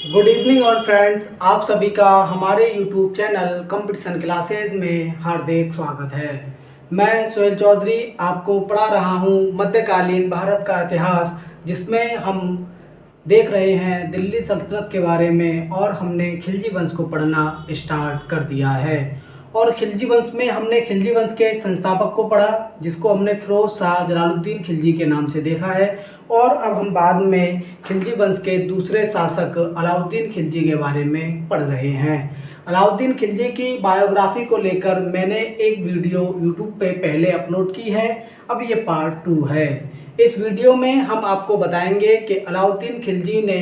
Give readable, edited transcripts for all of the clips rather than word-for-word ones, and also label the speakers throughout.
Speaker 1: Good evening और friends, आप सभी का हमारे यूट्यूब चैनल कंपटीशन क्लासेस में हार्दिक स्वागत है। मैं सोहेल चौधरी आपको पढ़ा रहा हूँ मध्यकालीन भारत का इतिहास, जिसमें हम देख रहे हैं दिल्ली सल्तनत के बारे में और हमने खिलजी वंश को पढ़ना स्टार्ट कर दिया है। और खिलजी वंश में हमने खिलजी वंश के संस्थापक को पढ़ा, जिसको हमने फिरोज शाह जलालुद्दीन खिलजी के नाम से देखा है। और अब हम बाद में खिलजी वंश के दूसरे शासक अलाउद्दीन खिलजी के बारे में पढ़ रहे हैं। अलाउद्दीन खिलजी की बायोग्राफी को लेकर मैंने एक वीडियो यूट्यूब पे पहले अपलोड की है, अब ये पार्ट 2 है। इस वीडियो में हम आपको बताएंगे कि अलाउद्दीन खिलजी ने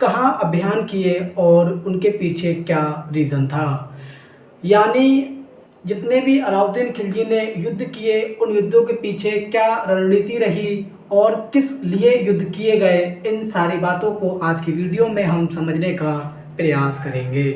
Speaker 1: कहाँ अभियान किए और उनके पीछे क्या रीज़न था। यानी जितने भी अलाउद्दीन खिलजी ने युद्ध किए, उन युद्धों के पीछे क्या रणनीति रही और किस लिए युद्ध किए गए, इन सारी बातों को आज की वीडियो में हम समझने का प्रयास करेंगे।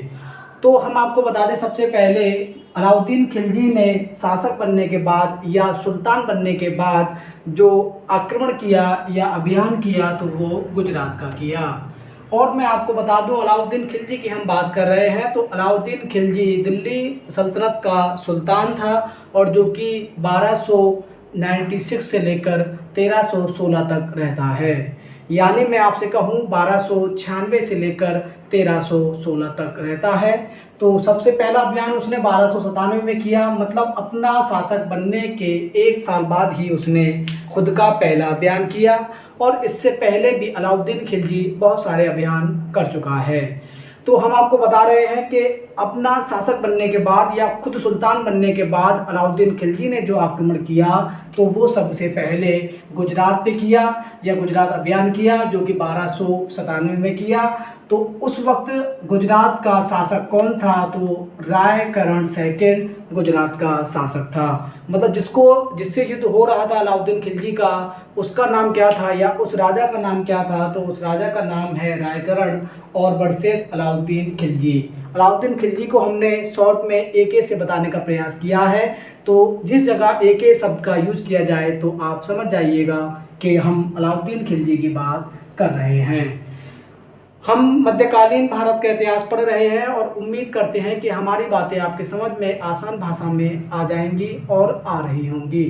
Speaker 1: तो हम आपको बता दें, सबसे पहले अलाउद्दीन खिलजी ने शासक बनने के बाद या सुल्तान बनने के बाद जो आक्रमण किया या अभियान किया तो वो गुजरात का किया। और मैं आपको बता दूं, अलाउद्दीन खिलजी की हम बात कर रहे हैं तो अलाउद्दीन खिलजी दिल्ली सल्तनत का सुल्तान था, और जो कि 1296 से लेकर 1316 तक रहता है। यानी मैं आपसे कहूँ 1296 से लेकर 1316 तक रहता है। तो सबसे पहला अभियान उसने 1297 में किया, मतलब अपना शासक बनने के 1 साल बाद ही उसने खुद का पहला अभियान किया। और इससे पहले भी अलाउद्दीन खिलजी बहुत सारे अभियान कर चुका है। तो हम आपको बता रहे हैं कि अपना शासक बनने के बाद या खुद सुल्तान बनने के बाद अलाउद्दीन खिलजी ने जो आक्रमण किया तो वो सबसे पहले गुजरात पे किया या गुजरात अभियान किया, जो कि 1297 में किया। तो उस वक्त गुजरात का शासक कौन था? तो रायकरण सेकंड गुजरात का शासक था। मतलब जिससे युद्ध हो रहा था अलाउद्दीन खिलजी का, उसका नाम क्या था या उस राजा का नाम क्या था? तो उस राजा का नाम है रायकरण और वर्सेस अलाउद्दीन खिलजी। अलाउद्दीन खिलजी को हमने शॉर्ट में एके से बताने का प्रयास किया है। तो जिस जगह एके शब्द का यूज किया जाए तो आप समझ जाइएगा कि हम अलाउद्दीन खिलजी की बात कर रहे हैं। हम मध्यकालीन भारत का इतिहास पढ़ रहे हैं और उम्मीद करते हैं कि हमारी बातें आपके समझ में आसान भाषा में आ जाएंगी और आ रही होंगी।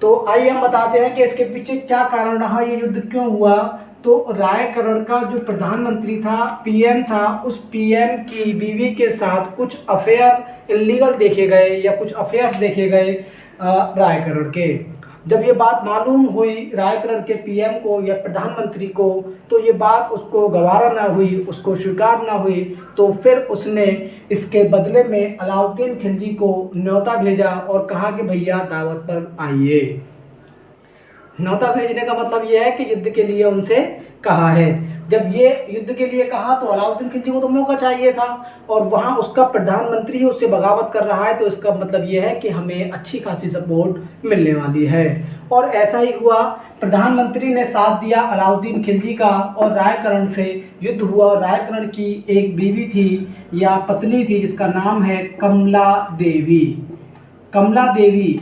Speaker 1: तो आइए हम बताते हैं कि इसके पीछे क्या कारण रहा, ये युद्ध क्यों हुआ। तो रायकरण का जो प्रधानमंत्री था, पीएम था, उस पीएम की बीवी के साथ कुछ अफेयर इलीगल देखे गए या कुछ अफेयर्स देखे गए रायकरण के। जब ये बात मालूम हुई रायकरण के पीएम को या प्रधानमंत्री को, तो ये बात उसको गवारा ना हुई, उसको स्वीकार ना हुई। तो फिर उसने इसके बदले में अलाउद्दीन खिलजी को न्योता भेजा और कहा कि भैया दावत पर आइए। न्योता भेजने का मतलब ये है कि युद्ध के लिए उनसे कहा है। जब ये युद्ध के लिए कहा तो अलाउद्दीन खिलजी को तो मौका चाहिए था, और वहाँ उसका प्रधानमंत्री ही उससे बगावत कर रहा है, तो इसका मतलब ये है कि हमें अच्छी खासी सपोर्ट मिलने वाली है। और ऐसा ही हुआ, प्रधानमंत्री ने साथ दिया अलाउद्दीन खिलजी का और रायकरण से युद्ध हुआ। और रायकरण की एक बीवी थी या पत्नी थी जिसका नाम है कमला देवी। कमला देवी,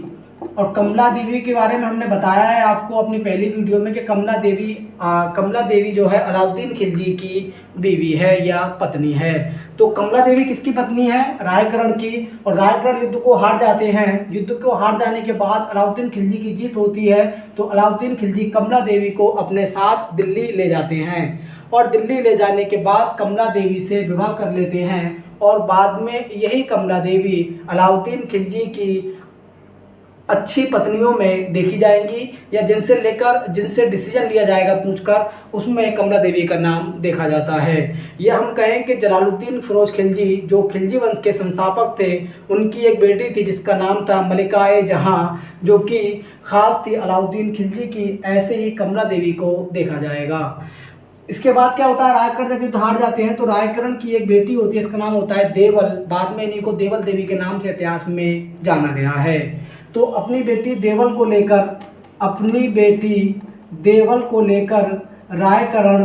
Speaker 1: और कमला देवी के बारे में हमने बताया है आपको अपनी पहली वीडियो में कि कमला देवी जो है अलाउद्दीन खिलजी की बीवी है या पत्नी है। तो कमला देवी किसकी पत्नी है? रायकरण की। और रायकरण युद्ध को हार जाते हैं। युद्ध को हार जाने के बाद अलाउद्दीन खिलजी की जीत होती है, तो अलाउद्दीन खिलजी कमला देवी को अपने साथ दिल्ली ले जाते हैं। और दिल्ली ले जाने के बाद कमला देवी से विवाह कर लेते हैं, और बाद में यही कमला देवी अलाउद्दीन खिलजी की अच्छी पत्नियों में देखी जाएंगी, या जिनसे डिसीजन लिया जाएगा पूछकर, उसमें कमला देवी का नाम देखा जाता है। यह हम कहें कि जलालुद्दीन फिरोज खिलजी जो खिलजी वंश के संस्थापक थे, उनकी एक बेटी थी जिसका नाम था मलिकाए जहां, जो कि खास थी अलाउद्दीन खिलजी की। ऐसे ही कमला देवी को देखा जाएगा। इसके बाद क्या होता है, रायकरण जब युद्ध हार जाते हैं तो रायकरण की एक बेटी होती है, इसका नाम होता है देवल। बाद में इन्हीं को देवल देवी के नाम से इतिहास में जाना गया है। तो अपनी बेटी देवल को लेकर रायकरण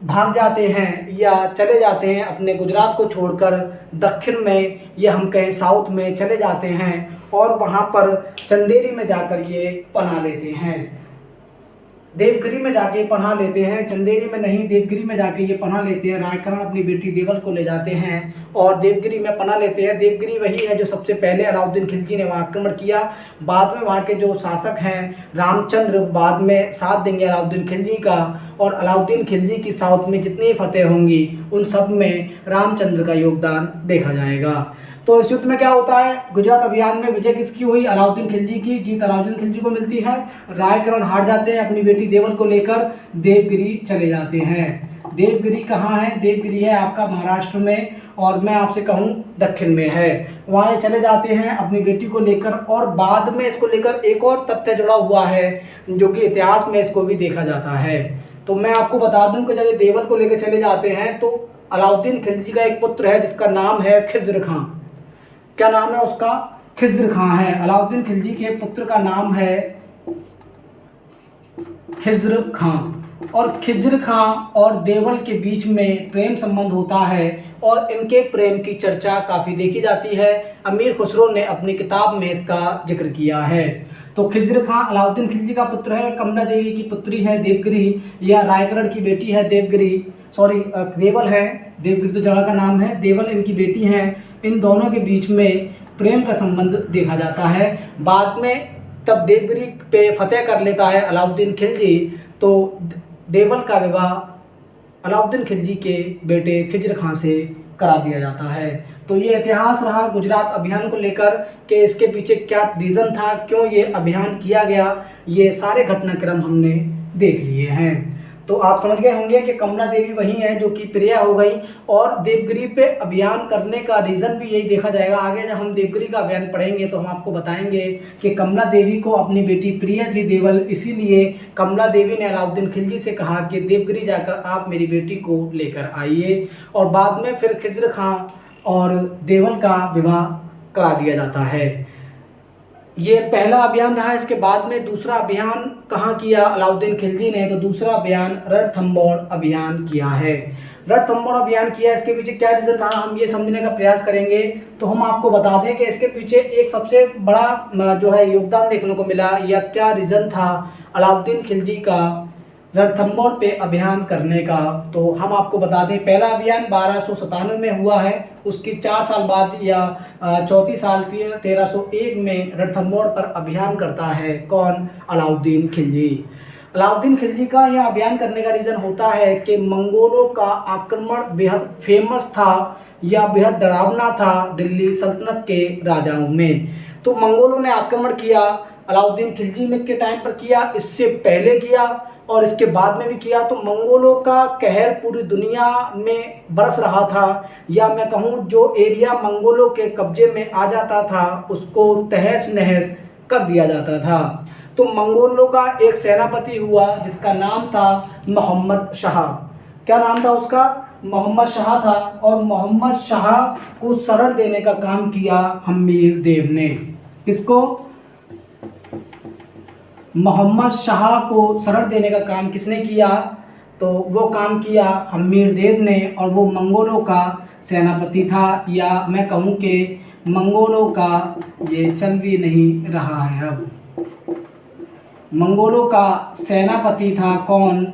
Speaker 1: भाग जाते हैं या चले जाते हैं अपने गुजरात को छोड़कर दक्षिण में, या हम कहें साउथ में चले जाते हैं, और वहाँ पर चंदेरी में जाकर ये पनाह लेते हैं। देवगिरी में जाके पनाह लेते हैं, चंदेरी में नहीं, देवगिरी में जाके ये पनाह लेते हैं। रायकरण अपनी बेटी देवल को ले जाते हैं और देवगिरी में पनाह लेते हैं। देवगिरी वही है जो सबसे पहले अलाउद्दीन खिलजी ने वहाँ आक्रमण किया। बाद में वहाँ के जो शासक हैं रामचंद्र बाद में साथ देंगे अलाउद्दीन खिलजी का, और अलाउद्दीन खिलजी की साउथ में जितनी फतेह होंगी उन सब में रामचंद्र का योगदान देखा जाएगा। तो इस युद्ध में क्या होता है, गुजरात अभियान में विजय किसकी हुई, अलाउद्दीन खिलजी की, जीत अलाउद्दीन खिलजी को मिलती है। रायकरण हार जाते हैं, अपनी बेटी देवल को लेकर देवगिरी चले जाते हैं। देवगिरी कहाँ है, देवगिरी है आपका महाराष्ट्र में, और मैं आपसे कहूँ दक्षिण में है। वहाँ ये चले जाते हैं अपनी बेटी को लेकर, और बाद में इसको लेकर एक और तथ्य जुड़ा हुआ है जो कि इतिहास में इसको भी देखा जाता है। तो मैं आपको बता दूं कि जब ये देवल को लेकर चले जाते हैं तो अलाउद्दीन खिलजी का एक पुत्र है जिसका नाम है खिज्र खां। क्या नाम है उसका, खिज्र खां है। अलाउद्दीन खिलजी के पुत्र का नाम है खिज्र खां, और खिज्र खां और देवल के बीच में प्रेम संबंध होता है और इनके प्रेम की चर्चा काफ़ी देखी जाती है। अमीर खुसरो ने अपनी किताब में इसका जिक्र किया है। तो खिज्र खां अलाउद्दीन खिलजी का पुत्र है, कमला देवी की पुत्री है देवगिरी, या रायगढ़ की बेटी है देवगिरी, देवल है, देवगिरी तो जगह का नाम है, देवल इनकी बेटी हैं। इन दोनों के बीच में प्रेम का संबंध देखा जाता है। बाद में तब देवगिरी पे फतेह कर लेता है अलाउद्दीन खिलजी, तो देवल का विवाह अलाउद्दीन खिलजी के बेटे खिज्र खां से करा दिया जाता है। तो ये इतिहास रहा गुजरात अभियान को लेकर कि इसके पीछे क्या रीज़न था, क्यों ये अभियान किया गया, ये सारे घटनाक्रम हमने देख लिए हैं। तो आप समझ गए होंगे कि कमला देवी वही है जो कि प्रिया हो गई, और देवगिरी पे अभियान करने का रीज़न भी यही देखा जाएगा। आगे जब हम देवगिरी का अभियान पढ़ेंगे तो हम आपको बताएंगे कि कमला देवी को अपनी बेटी प्रिया थी देवल, इसीलिए कमला देवी ने अलाउद्दीन खिलजी से कहा कि देवगिरी जाकर आप मेरी बेटी को लेकर आइए, और बाद में फिर खिज्र खां और देवल का विवाह करा दिया जाता है। ये पहला अभियान रहा। इसके बाद में दूसरा अभियान कहाँ किया अलाउद्दीन खिलजी ने, तो दूसरा अभियान रणथंभौर अभियान किया है। रणथंभौर अभियान किया, इसके पीछे क्या रीज़न रहा हम ये समझने का प्रयास करेंगे। तो हम आपको बता दें कि इसके पीछे एक सबसे बड़ा जो है योगदान देखने को मिला, या क्या रीज़न था अलाउद्दीन खिलजी का रणथंभौर पे अभियान करने का। तो हम आपको बता दें पहला अभियान 1297 में हुआ है, उसकी 4 साल बाद या चौथी साल 1301 में रणथंभौर पर अभियान करता है कौन, अलाउद्दीन खिलजी। अलाउद्दीन खिलजी का यह अभियान करने का रीज़न होता है कि मंगोलों का आक्रमण बेहद फेमस था या बेहद डरावना था दिल्ली सल्तनत के राजाओं में। तो मंगोलों ने आक्रमण किया, अलाउद्दीन खिलजी में के टाइम पर किया, इससे पहले किया और इसके बाद में भी किया। तो मंगोलों का कहर पूरी दुनिया में बरस रहा था, या मैं कहूँ जो एरिया मंगोलों के कब्जे में आ जाता था उसको तहस नहस कर दिया जाता था। तो मंगोलों का एक सेनापति हुआ जिसका नाम था मोहम्मद शाह। क्या नाम था उसका, मोहम्मद शाह था, और मोहम्मद शाह को शरण देने का काम किया हम्मीर देव ने। किसको, मोहम्मद शाह को शरण देने का काम किसने किया, तो वो काम किया हम्मीर देव ने, और वो मंगोलों का सेनापति था, या मैं कहूँ कि मंगोलों का, ये चल भी नहीं रहा है अब, मंगोलों का सेनापति था कौन,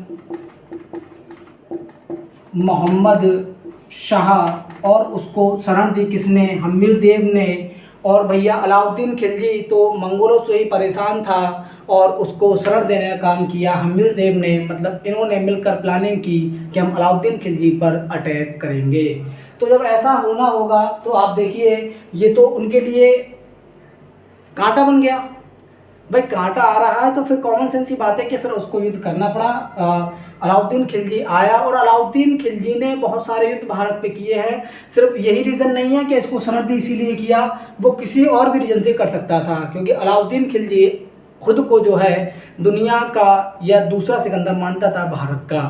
Speaker 1: मोहम्मद शाह, और उसको शरण दी किसने, हम्मीर देव ने। और भैया अलाउद्दीन खिलजी तो मंगोलों से ही परेशान था और उसको शरण देने का काम किया हम्मीर देव ने। मतलब इन्होंने मिलकर प्लानिंग की कि हम अलाउद्दीन खिलजी पर अटैक करेंगे। तो जब ऐसा होना होगा तो आप देखिए ये तो उनके लिए कांटा बन गया। भाई कांटा आ रहा है तो फिर कॉमन सेंस की बात है कि फिर उसको युद्ध करना पड़ा। अलाउद्दीन खिलजी आया, और अलाउद्दीन खिलजी ने बहुत सारे युद्ध भारत पे किए हैं। सिर्फ यही रीज़न नहीं है कि इसको शरण दी इसीलिए किया, वो किसी और भी रीज़न से कर सकता था, क्योंकि अलाउद्दीन खिलजी खुद को जो है दुनिया का या दूसरा सिकंदर मानता था भारत का।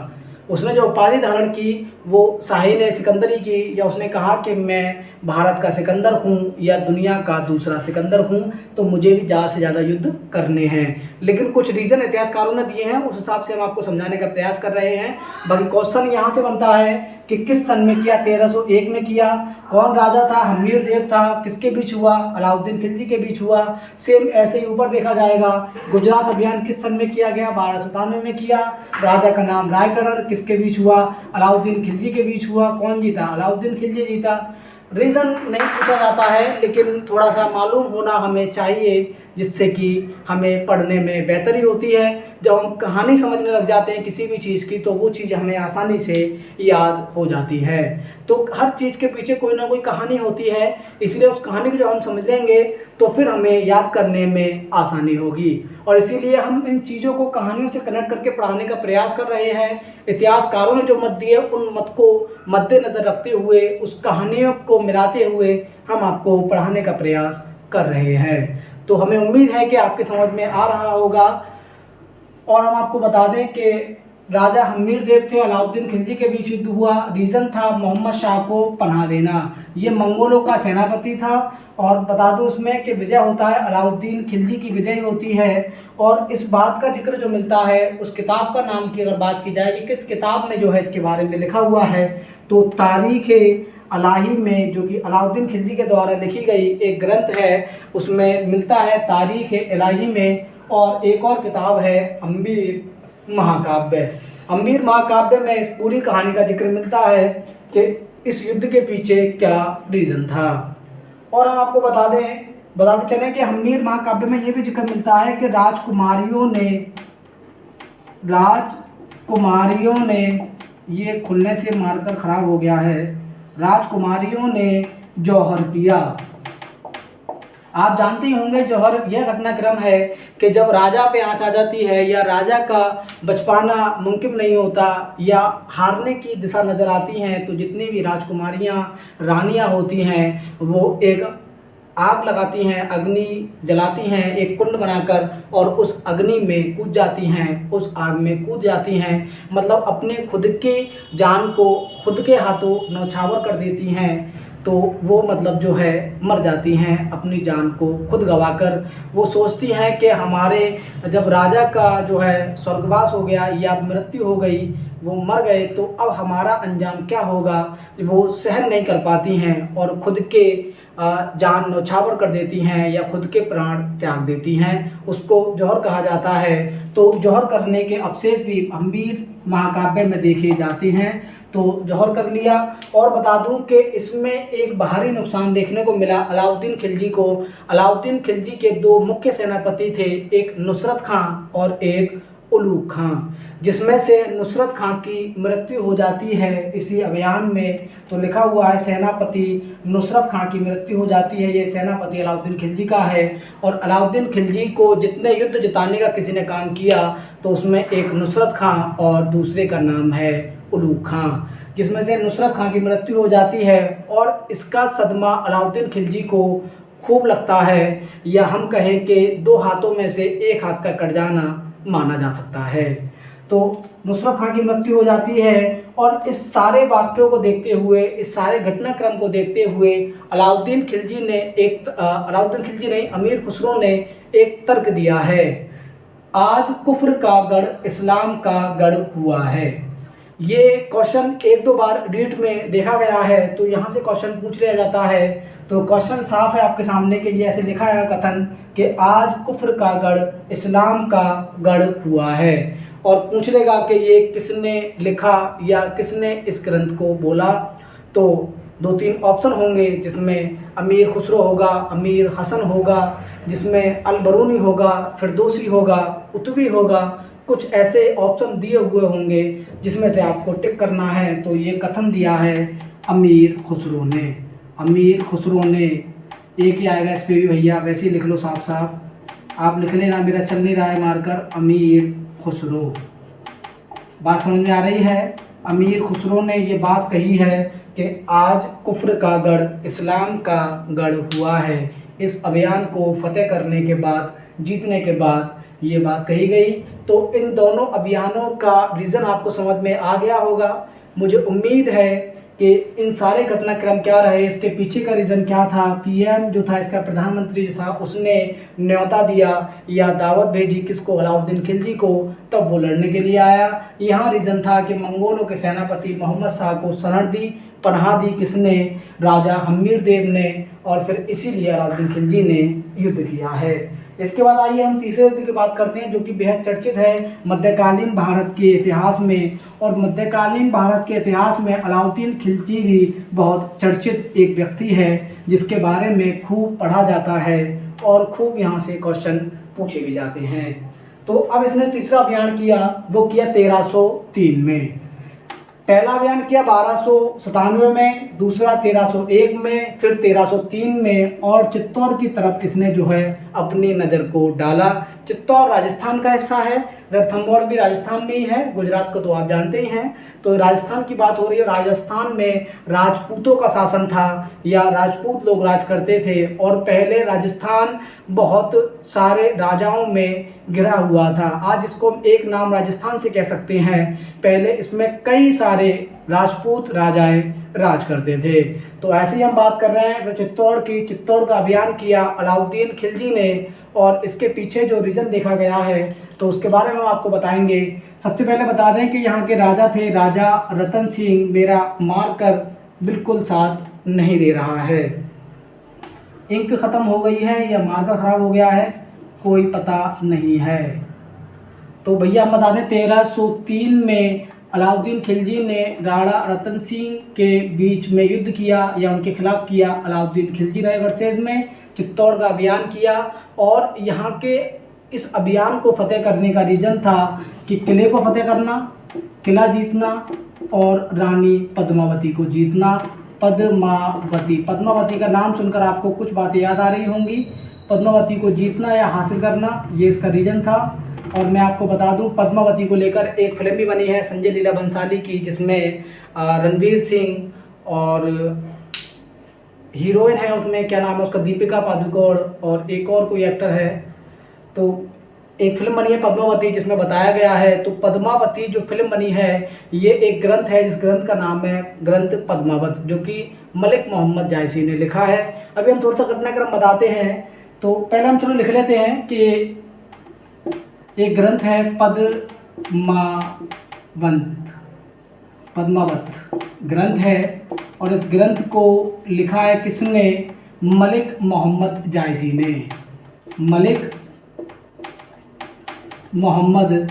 Speaker 1: उसने जो उपाधि धारण की वो शाही ने सिकंदरी की, या उसने कहा कि मैं भारत का सिकंदर हूँ या दुनिया का दूसरा सिकंदर हूँ, तो मुझे भी ज़्यादा से ज़्यादा युद्ध करने हैं। लेकिन कुछ रीज़न इतिहासकारों ने दिए हैं, उस हिसाब से हम आपको समझाने का प्रयास कर रहे हैं। बाकी क्वेश्चन यहाँ से बनता है कि किस सन में किया, 1301 में किया, कौन राजा था, हमीर देव था, किसके बीच हुआ, अलाउद्दीन खिलजी के बीच हुआ। सेम ऐसे ही ऊपर देखा जाएगा, गुजरात अभियान किस सन में किया गया, 1297 में किया, राजा का नाम रायकरण, किसके बीच हुआ, अलाउद्दीन खिलजी के बीच हुआ, कौन जीता, अलाउद्दीन खिलजी जीता। रीज़न नहीं पूछा जाता है, लेकिन थोड़ा सा मालूम होना हमें चाहिए, जिससे कि हमें पढ़ने में बेहतरी होती है। जब हम कहानी समझने लग जाते हैं किसी भी चीज़ की, तो वो चीज़ हमें आसानी से याद हो जाती है। तो हर चीज़ के पीछे कोई ना कोई कहानी होती है, इसलिए उस कहानी को जब हम समझ लेंगे तो फिर हमें याद करने में आसानी होगी। और इसीलिए हम इन चीज़ों को कहानियों से कनेक्ट करके पढ़ाने का प्रयास कर रहे हैं। इतिहासकारों ने जो मत दिए, उन मत को मद्देनज़र रखते हुए, उस कहानियों को मिलाते हुए हम आपको पढ़ाने का प्रयास कर रहे हैं। तो हमें उम्मीद है कि आपके समझ में आ रहा होगा। और हम आपको बता दें कि राजा हमीर देव थे, अलाउद्दीन खिलजी के बीच युद्ध हुआ। रीज़न था मोहम्मद शाह को पनाह देना, ये मंगोलों का सेनापति था। और बता दूं उसमें कि विजय होता है अलाउद्दीन खिलजी की विजय होती है। और इस बात का जिक्र जो मिलता है, उस किताब का नाम की अगर बात की जाए कि किस किताब में जो है इसके बारे में लिखा हुआ है, तो तारीख़ इलाही में, जो कि अलाउद्दीन खिलजी के द्वारा लिखी गई एक ग्रंथ है, उसमें मिलता है तारीख़ इलाही में। और एक और किताब है अम्बीर महाकाव्य। अम्बीर महाकाव्य में इस पूरी कहानी का जिक्र मिलता है कि इस युद्ध के पीछे क्या रीज़न था। और हम आपको बताते चलें कि अम्बीर महाकाव्य में ये भी जिक्र मिलता है कि राजकुमारियों ने ये खुलने से मारकर ख़राब हो गया है, राजकुमारियों ने जौहर किया। आप जानते ही होंगे जौहर यह घटनाक्रम है कि जब राजा पे आँच आ जाती है या राजा का बच पाना मुमकिन नहीं होता या हारने की दिशा नज़र आती हैं, तो जितनी भी राजकुमारियाँ रानियाँ होती हैं वो एक आग लगाती हैं, अग्नि जलाती हैं एक कुंड बनाकर, और उस अग्नि में कूद जाती हैं, उस आग में कूद जाती हैं। मतलब अपने खुद के जान को खुद के हाथों न्यौछावर कर देती हैं। तो वो मतलब जो है मर जाती हैं अपनी जान को खुद गंवाकर। वो सोचती हैं कि हमारे जब राजा का जो है स्वर्गवास हो गया या मृत्यु हो गई, वो मर गए, तो अब हमारा अंजाम क्या होगा। वो सहन नहीं कर पाती हैं और खुद के जान न्यौछावर कर देती हैं या खुद के प्राण त्याग देती हैं। उसको जौहर कहा जाता है। तो जौहर करने के अवशेष भी अम्बीर महाकाव्य में देखे जाते हैं। तो जौहर कर लिया। और बता दूं कि इसमें एक बाहरी नुकसान देखने को मिला अलाउद्दीन खिलजी को। अलाउद्दीन खिलजी के दो मुख्य सेनापति थे, एक नुसरत खां और एक उलूग खां, जिसमें से नुसरत खां की मृत्यु हो जाती है इसी अभियान में। तो लिखा हुआ है सेनापति नुसरत खां की मृत्यु हो जाती है। ये सेनापति अलाउद्दीन खिलजी का है। और अलाउद्दीन खिलजी को जितने युद्ध जिताने का किसी ने काम किया, तो उसमें एक नुसरत खां और दूसरे का नाम है उलूग खां, जिसमें से नुसरत खां की मृत्यु हो जाती है। और इसका सदमा अलाउद्दीन खिलजी को खूब लगता है, या हम कहें कि दो हाथों में से एक हाथ का कट जाना माना जा सकता है। तो नुसरत खां की मृत्यु हो जाती है। और इस सारे वाक्यों को देखते हुए, इस सारे घटनाक्रम को देखते हुए अलाउद्दीन खिलजी ने अमीर खुसरो ने एक तर्क दिया है, आज कुफ्र का गढ़ इस्लाम का गढ़ हुआ है। ये क्वेश्चन एक दो बार रीट में देखा गया है, तो यहाँ से क्वेश्चन पूछ लिया जाता है। तो क्वेश्चन साफ है आपके सामने कि ये ऐसे लिखा है कथन कि आज कुफ्र का गढ़ इस्लाम का गढ़ हुआ है। और पूछ लेगा कि ये किसने लिखा या किसने इस ग्रंथ को बोला। तो दो तीन ऑप्शन होंगे, जिसमें अमीर खुसरो होगा, अमीर हसन होगा, जिसमें अलबरूनी होगा, फिरदौसी होगा, उतबी होगा। कुछ ऐसे ऑप्शन दिए हुए होंगे जिसमें से आपको टिक करना है। तो ये कथन दिया है अमीर खुसरो ने। अमीर खुसरो ने, एक ही आएगा इस पर भी भैया, वैसे ही लिख लो साफ साफ। आप लिख लेना, मेरा चल नहीं रहा है मार्कर। अमीर खुसरो, बात समझ में आ रही है। अमीर खुसरो ने ये बात कही है कि आज कुफ्र का गढ़ इस्लाम का गढ़ हुआ है। इस अभियान को फतेह करने के बाद, जीतने के बाद ये बात कही गई। तो इन दोनों अभियानों का रीज़न आपको समझ में आ गया होगा। मुझे उम्मीद है कि इन सारे घटनाक्रम क्या रहे, इसके पीछे का रीज़न क्या था। पीएम जो था, इसका प्रधानमंत्री जो था, उसने न्योता दिया या दावत भेजी किसको, अलाउद्दीन खिलजी को, तब वो लड़ने के लिए आया। यहाँ रीज़न था कि मंगोलों के सेनापति मोहम्मद शाह को शरण दी, पनाह दी किसने, राजा हम्मीर देव ने, और फिर इसीलिए अलाउद्दीन खिलजी ने युद्ध किया है। इसके बाद आइए हम तीसरे युद्ध की बात करते हैं, जो कि बेहद चर्चित है मध्यकालीन भारत के इतिहास में। और मध्यकालीन भारत के इतिहास में अलाउद्दीन खिलजी भी बहुत चर्चित एक व्यक्ति है, जिसके बारे में खूब पढ़ा जाता है और खूब यहाँ से क्वेश्चन पूछे भी जाते हैं। तो अब इसने तीसरा अभियान किया, वो किया 1303 में। पहला अभियान किया 1297 में, दूसरा 1301 में, फिर 1303 में, और चित्तौड़ की तरफ इसने जो है अपनी नज़र को डाला। चित्तौड़ राजस्थान का हिस्सा है, रणथंभौर भी राजस्थान में ही है, गुजरात को तो आप जानते ही हैं। तो राजस्थान की बात हो रही है। राजस्थान में राजपूतों का शासन था या राजपूत लोग राज करते थे, और पहले राजस्थान बहुत सारे राजाओं में घिरा हुआ था। आज इसको हम एक नाम राजस्थान से कह सकते हैं। पहले इसमें कई सारे राजपूत राजाएं राज करते थे। तो ऐसे ही हम बात कर रहे हैं चित्तौड़ की। चित्तौड़ का अभियान किया अलाउद्दीन खिलजी ने, और इसके पीछे जो रीज़न देखा गया है तो उसके बारे में हम आपको बताएंगे। सबसे पहले बता दें कि यहाँ के राजा थे राजा रतन सिंह। मेरा मार्कर बिल्कुल साथ नहीं दे रहा है, इंक ख़त्म हो गई है या मार्कर ख़राब हो गया है, कोई पता नहीं है। तो भैया हम बता दें 1303 में अलाउद्दीन खिलजी ने राणा रतन सिंह के बीच में युद्ध किया या उनके खिलाफ किया। अलाउद्दीन खिलजी रहे वर्सेस में, चित्तौड़ का अभियान किया, और यहाँ के इस अभियान को फतेह करने का रीज़न था कि किले को फतेह करना, किला जीतना और रानी पद्मावती को जीतना। पद्मावती का नाम सुनकर आपको कुछ बातें याद आ रही होंगी। पद्मावती को जीतना या हासिल करना, ये इसका रीज़न था। और मैं आपको बता दूं, पद्मावती को लेकर एक फिल्म भी बनी है संजय लीला भंसाली की, जिसमें रणवीर सिंह और हीरोइन है उसमें, क्या नाम है उसका, दीपिका पादुकोण, और एक और कोई एक्टर है। तो एक फिल्म बनी है पद्मावती, जिसमें बताया गया है। तो पद्मावती जो फिल्म बनी है, ये एक ग्रंथ है, जिस ग्रंथ का नाम है ग्रंथ पद्मावत, जो कि मलिक मोहम्मद जायसी ने लिखा है। अभी हम थोड़ा सा घटनाक्रम बताते हैं। तो पहले हम चलो लिख लेते हैं कि एक ग्रंथ है पद्मावत ग्रंथ है, और इस ग्रंथ को लिखा है किसने, मलिक मोहम्मद जायसी ने। मलिक मोहम्मद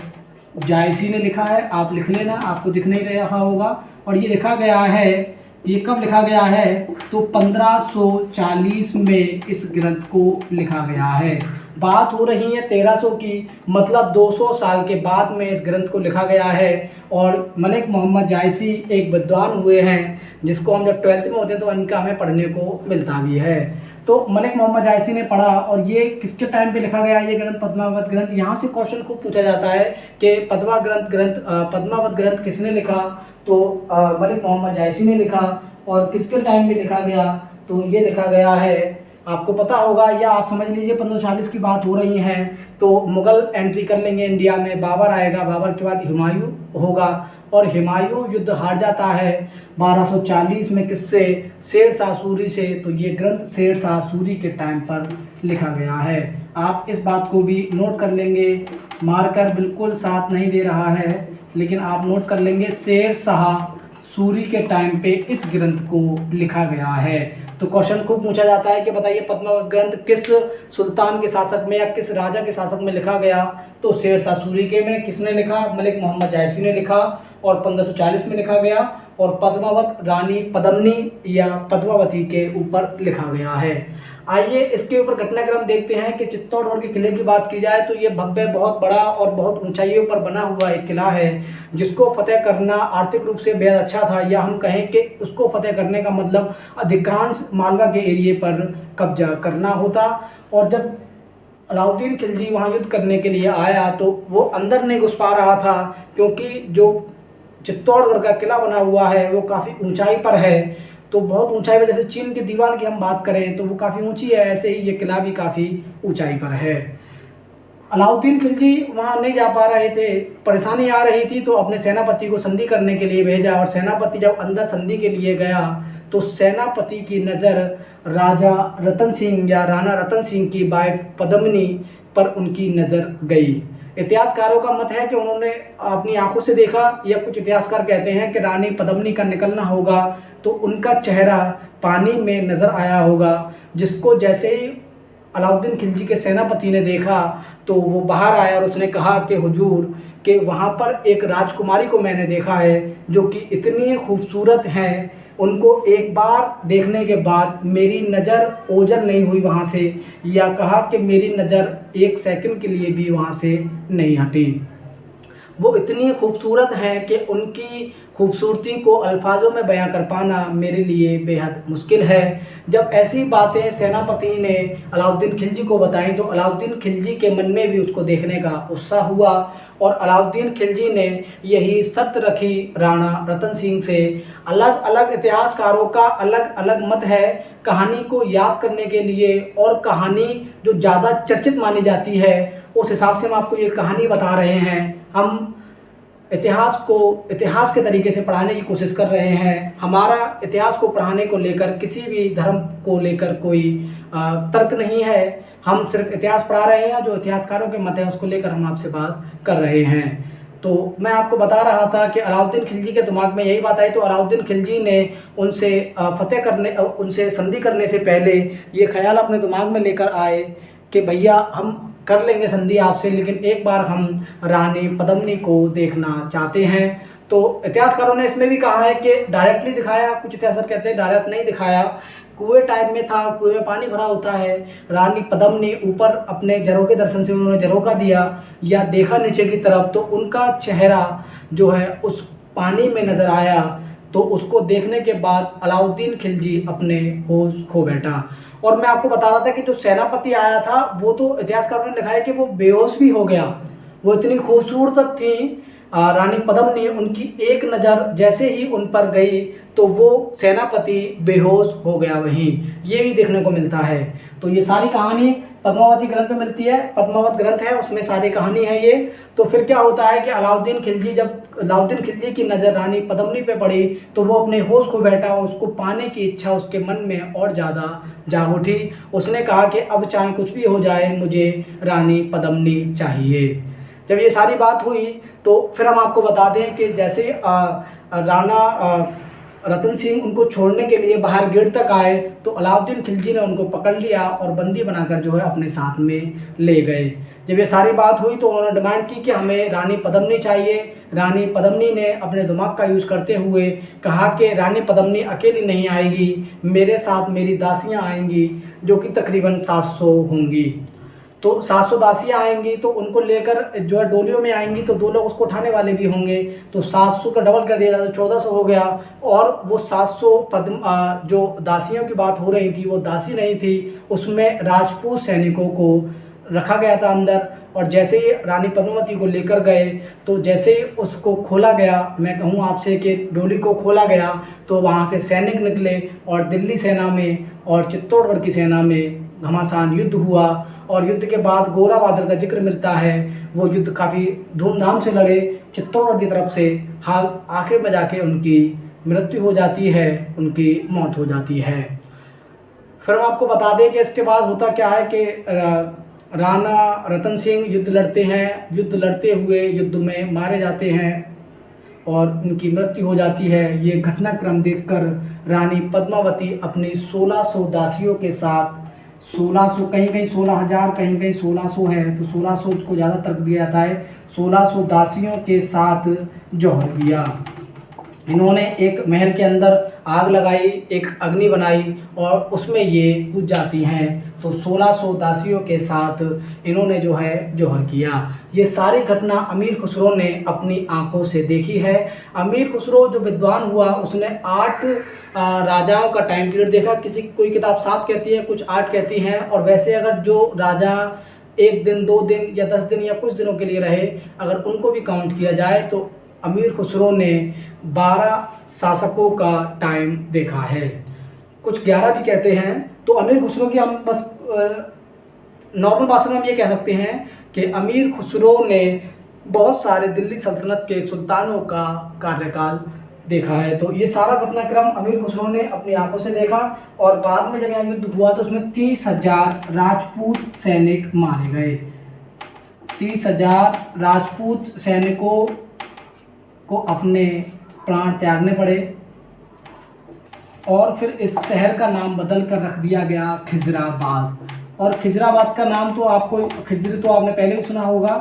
Speaker 1: जायसी ने लिखा है, आप लिख लेना, आपको दिख नहीं रहा होगा। और ये लिखा गया है, ये कब लिखा गया है, तो 1540 में इस ग्रंथ को लिखा गया है। बात हो रही है 1300 की, मतलब 200 साल के बाद में इस ग्रंथ को लिखा गया है। और मलिक मोहम्मद जायसी एक विद्वान हुए हैं, जिसको हम जब 12th में होते हैं तो इनका हमें पढ़ने को मिलता भी है। तो मलिक मोहम्मद जायसी ने पढ़ा, और ये किसके टाइम पे लिखा गया ये ग्रंथ, पद्मावत ग्रंथ। यहाँ से क्वेश्चन खूब पूछा जाता है कि पद्मावत ग्रंथ किसने लिखा, तो मलिक मोहम्मद जायसी ने लिखा। और किसके टाइम पे लिखा गया, तो ये लिखा गया है, आपको पता होगा, या आप समझ लीजिए 1540 की बात हो रही है। तो मुग़ल एंट्री कर लेंगे इंडिया में, बाबर आएगा, बाबर के बाद हुमायूं होगा, और हुमायूं युद्ध हार जाता है 1240 में किससे, शेर शाह सूरी से। तो ये ग्रंथ शेर शाह सूरी के टाइम पर लिखा गया है। आप इस बात को भी नोट कर लेंगे, मार्कर बिल्कुल साथ नहीं दे रहा है, लेकिन आप नोट कर लेंगे शेर शाह सूरी के टाइम पे इस ग्रंथ को लिखा गया है। तो क्वेश्चन खूब पूछा जाता है कि बताइए पद्मावत ग्रंथ किस सुल्तान के शासक में या किस राजा के शासक में लिखा गया, तो शेर शाह सूरी के में। किसने लिखा, मलिक मोहम्मद जायसी ने लिखा, और 1540 में लिखा गया। और पद्मावत रानी पद्मनी या पद्मावती के ऊपर लिखा गया है। आइए इसके ऊपर घटनाक्रम देखते हैं कि चित्तौड़गढ़ के किले की बात की जाए तो ये भव्य, बहुत बड़ा और बहुत ऊंचाइयों पर बना हुआ एक किला है, जिसको फतेह करना आर्थिक रूप से बेहद अच्छा था, या हम कहें कि उसको फतेह करने का मतलब अधिकांश मालवा के एरिए पर कब्जा करना होता। और जब अलाउद्दीन खिलजी वहाँ युद्ध करने के लिए आया तो वो अंदर नहीं घुस पा रहा था, क्योंकि जो चित्तौड़गढ़ का किला बना हुआ है वो काफ़ी ऊंचाई पर है। तो बहुत ऊंचाई पर, जैसे चीन की दीवार की हम बात करें तो वो काफ़ी ऊंची है, ऐसे ही ये किला भी काफ़ी ऊंचाई पर है। अलाउद्दीन खिलजी वहाँ नहीं जा पा रहे थे, परेशानी आ रही थी, तो अपने सेनापति को संधि करने के लिए भेजा। और सेनापति जब अंदर संधि के लिए गया तो सेनापति की नज़र राजा रतन सिंह या राणा रतन सिंह की वाइफ पद्मिनी पर उनकी नज़र गई। इतिहासकारों का मत है कि उन्होंने अपनी आंखों से देखा, या कुछ इतिहासकार कहते हैं कि रानी पद्मिनी का निकलना होगा तो उनका चेहरा पानी में नज़र आया होगा, जिसको जैसे ही अलाउद्दीन खिलजी के सेनापति ने देखा तो वो बाहर आया और उसने कहा कि हुजूर कि वहाँ पर एक राजकुमारी को मैंने देखा है जो कि इतनी खूबसूरत हैं, उनको एक बार देखने के बाद मेरी नज़र ओझल नहीं हुई वहाँ से, या कहा कि मेरी नज़र एक सेकंड के लिए भी वहाँ से नहीं हटी। वो इतनी खूबसूरत हैं कि उनकी खूबसूरती को अल्फाजों में बयां कर पाना मेरे लिए बेहद मुश्किल है। जब ऐसी बातें सेनापति ने अलाउद्दीन खिलजी को बताई तो अलाउद्दीन खिलजी के मन में भी उसको देखने का उत्साह हुआ, और अलाउद्दीन खिलजी ने यही शर्त रखी राणा रतन सिंह से। अलग अलग इतिहासकारों का अलग अलग मत है कहानी को याद करने के लिए, और कहानी जो ज़्यादा चर्चित मानी जाती है उस हिसाब से हम आपको ये कहानी बता रहे हैं। हम इतिहास को इतिहास के तरीके से पढ़ाने की कोशिश कर रहे हैं। हमारा इतिहास को पढ़ाने को लेकर किसी भी धर्म को लेकर कोई तर्क नहीं है। हम सिर्फ इतिहास पढ़ा रहे हैं, जो इतिहासकारों के मत है उसको लेकर हम आपसे बात कर रहे हैं। तो मैं आपको बता रहा था कि अलाउद्दीन खिलजी के दिमाग में यही बात आई, तो अलाउद्दीन खिलजी ने उनसे उनसे संधि करने से पहले ये ख्याल अपने दिमाग में लेकर आए कि भैया हम कर लेंगे संधि आपसे, लेकिन एक बार हम रानी पद्मिनी को देखना चाहते हैं। तो इतिहासकारों ने इसमें भी कहा है कि डायरेक्टली दिखाया, कुछ इतिहासकार कहते हैं डायरेक्ट नहीं दिखाया, कुएं टाइप में था, कुएं में पानी भरा होता है। रानी पद्मिनी ऊपर अपने झरोखे दर्शन से उन्होंने झरोका दिया या देखा नीचे की तरफ, तो उनका चेहरा जो है उस पानी में नज़र आया। तो उसको देखने के बाद अलाउद्दीन खिलजी अपने होश खो बैठा। और मैं आपको बता रहा था कि जो सेनापति आया था वो तो इतिहासकारों ने लिखा है कि वो बेहोश भी हो गया। वो इतनी खूबसूरत थी रानी पद्मिनी, उनकी एक नज़र जैसे ही उन पर गई तो वो सेनापति बेहोश हो गया वहीं। ये भी देखने को मिलता है। तो ये सारी कहानी पद्मावती ग्रंथ में मिलती है, पद्मावत ग्रंथ है उसमें सारी कहानी है ये। तो फिर क्या होता है कि जब अलाउद्दीन खिलजी की नज़र रानी पद्मिनी पे पड़ी तो वो अपने होश को बैठा और उसको पाने की इच्छा उसके मन में और ज़्यादा जाग उठी। उसने कहा कि अब चाहे कुछ भी हो जाए मुझे रानी पद्मिनी चाहिए। जब ये सारी बात हुई तो फिर हम आपको बता दें कि जैसे राणा रतन सिंह उनको छोड़ने के लिए बाहर गेट तक आए तो अलाउद्दीन खिलजी ने उनको पकड़ लिया और बंदी बनाकर जो है अपने साथ में ले गए। जब ये सारी बात हुई तो उन्होंने डिमांड की कि हमें रानी पद्मिनी चाहिए। रानी पद्मिनी ने अपने दिमाग का यूज़ करते हुए कहा कि रानी पद्मिनी अकेली नहीं आएगी, मेरे साथ मेरी दासियाँ आएंगी जो कि तकरीबन 700 होंगी। तो 700 दासियाँ आएंगी तो उनको लेकर जो है डोलियों में आएंगी, तो 2 लोग उसको उठाने वाले भी होंगे, तो 700 का डबल कर दिया जाए तो 1400 हो गया। और वो 700 जो दासियों की बात हो रही थी वो दासी नहीं थी, उसमें राजपूत सैनिकों को रखा गया था अंदर। और जैसे ही रानी पद्मावती को लेकर गए तो जैसे ही उसको खोला गया, मैं कहूँ आपसे कि डोली को खोला गया, तो वहाँ से सैनिक निकले और दिल्ली सेना में और चित्तौड़गढ़ की सेना में घमासान युद्ध हुआ। और युद्ध के बाद गोरा बहादुर का जिक्र मिलता है। वो युद्ध काफ़ी धूमधाम से लड़े चित्तौड़गढ़ की तरफ से। हाल आखिर में जाके उनकी मृत्यु हो जाती है, उनकी मौत हो जाती है। फिर हम आपको बता दें कि इसके बाद होता क्या है कि राणा रतन सिंह युद्ध लड़ते हैं, युद्ध लड़ते हुए युद्ध में मारे जाते हैं और उनकी मृत्यु हो जाती है। ये घटनाक्रम देखकर रानी पद्मावती अपनी 1600 दासियों के साथ 1600, कहीं कहीं 16,000, कहीं कहीं 1600 है, तो 1600 को ज़्यादा तर्क दिया जाता है, 1600 दासियों के साथ जौहर दिया। इन्होंने एक महल के अंदर आग लगाई, एक अग्नि बनाई और उसमें ये कूद जाती हैं। तो 1600 दासियों के साथ इन्होंने जो है जौहर किया। ये सारी घटना अमीर खुसरो ने अपनी आंखों से देखी है। अमीर खुसरो जो विद्वान हुआ उसने 8 राजाओं का टाइम पीरियड देखा। कोई किताब 7 कहती है, कुछ 8 कहती हैं। और वैसे अगर जो राजा 1 दिन, 2 दिन या 10 दिन या कुछ दिनों के लिए रहे, अगर उनको भी काउंट किया जाए तो अमीर खुसरो ने 12 शासकों का टाइम देखा है, कुछ 11 भी कहते हैं। तो अमीर खुसरो की हम बस नॉर्मल भाषा में हम ये कह सकते हैं कि अमीर खुसरो ने बहुत सारे दिल्ली सल्तनत के सुल्तानों का कार्यकाल देखा है। तो ये सारा घटनाक्रम अमीर खुसरो ने अपनी आंखों से देखा और बाद में जब यहाँ युद्ध हुआ तो उसमें 30,000 राजपूत सैनिक मारे गए। 30,000 राजपूत सैनिकों को अपने प्राण त्यागने पड़े और फिर इस शहर का नाम बदल कर रख दिया गया खिजराबाद। और खिजराबाद का नाम तो आपको, खिजर तो आपने पहले भी सुना होगा।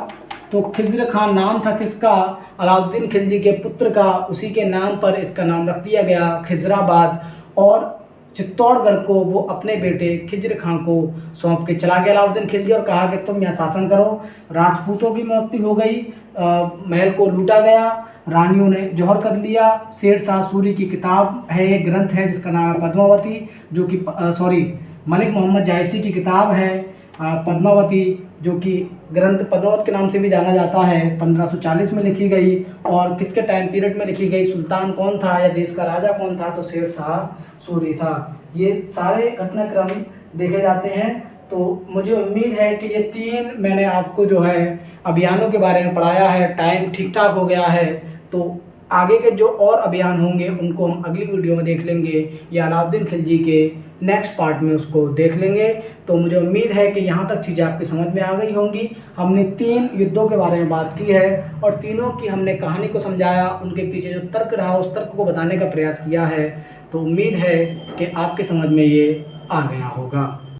Speaker 1: तो खिजर खान नाम था किसका? अलाउद्दीन खिलजी के पुत्र का। उसी के नाम पर इसका नाम रख दिया गया खिजराबाद। और चित्तौड़गढ़ को वो अपने बेटे खिजर खान को सौंप के चला गया अलाउद्दीन खिलजी और कहा कि तुम यहाँ शासन करो। राजपूतों की मृत्यु हो गई, महल को लूटा गया, रानियों ने जौहर कर लिया। शेर शाह सूरी की किताब है, एक ग्रंथ है जिसका नाम है पद्मावती, जो कि मलिक मोहम्मद जायसी की किताब है पद्मावती, जो कि ग्रंथ पद्मावत के नाम से भी जाना जाता है। 1540 में लिखी गई। और किसके टाइम पीरियड में लिखी गई, सुल्तान कौन था या देश का राजा कौन था? तो शेर शाह सूरी था। ये सारे घटनाक्रम देखे जाते हैं। तो मुझे उम्मीद है कि ये 3 मैंने आपको जो है अभियानों के बारे में पढ़ाया है। टाइम ठीक ठाक हो गया है, तो आगे के जो और अभियान होंगे उनको हम अगली वीडियो में देख लेंगे या अलाउद्दीन खिलजी के नेक्स्ट पार्ट में उसको देख लेंगे। तो मुझे उम्मीद है कि यहाँ तक चीज़ें आपकी समझ में आ गई होंगी। हमने 3 युद्धों के बारे में बात की है और तीनों की हमने कहानी को समझाया, उनके पीछे जो तर्क रहा उस तर्क को बताने का प्रयास किया है। तो उम्मीद है कि आपके समझ में ये आ गया होगा।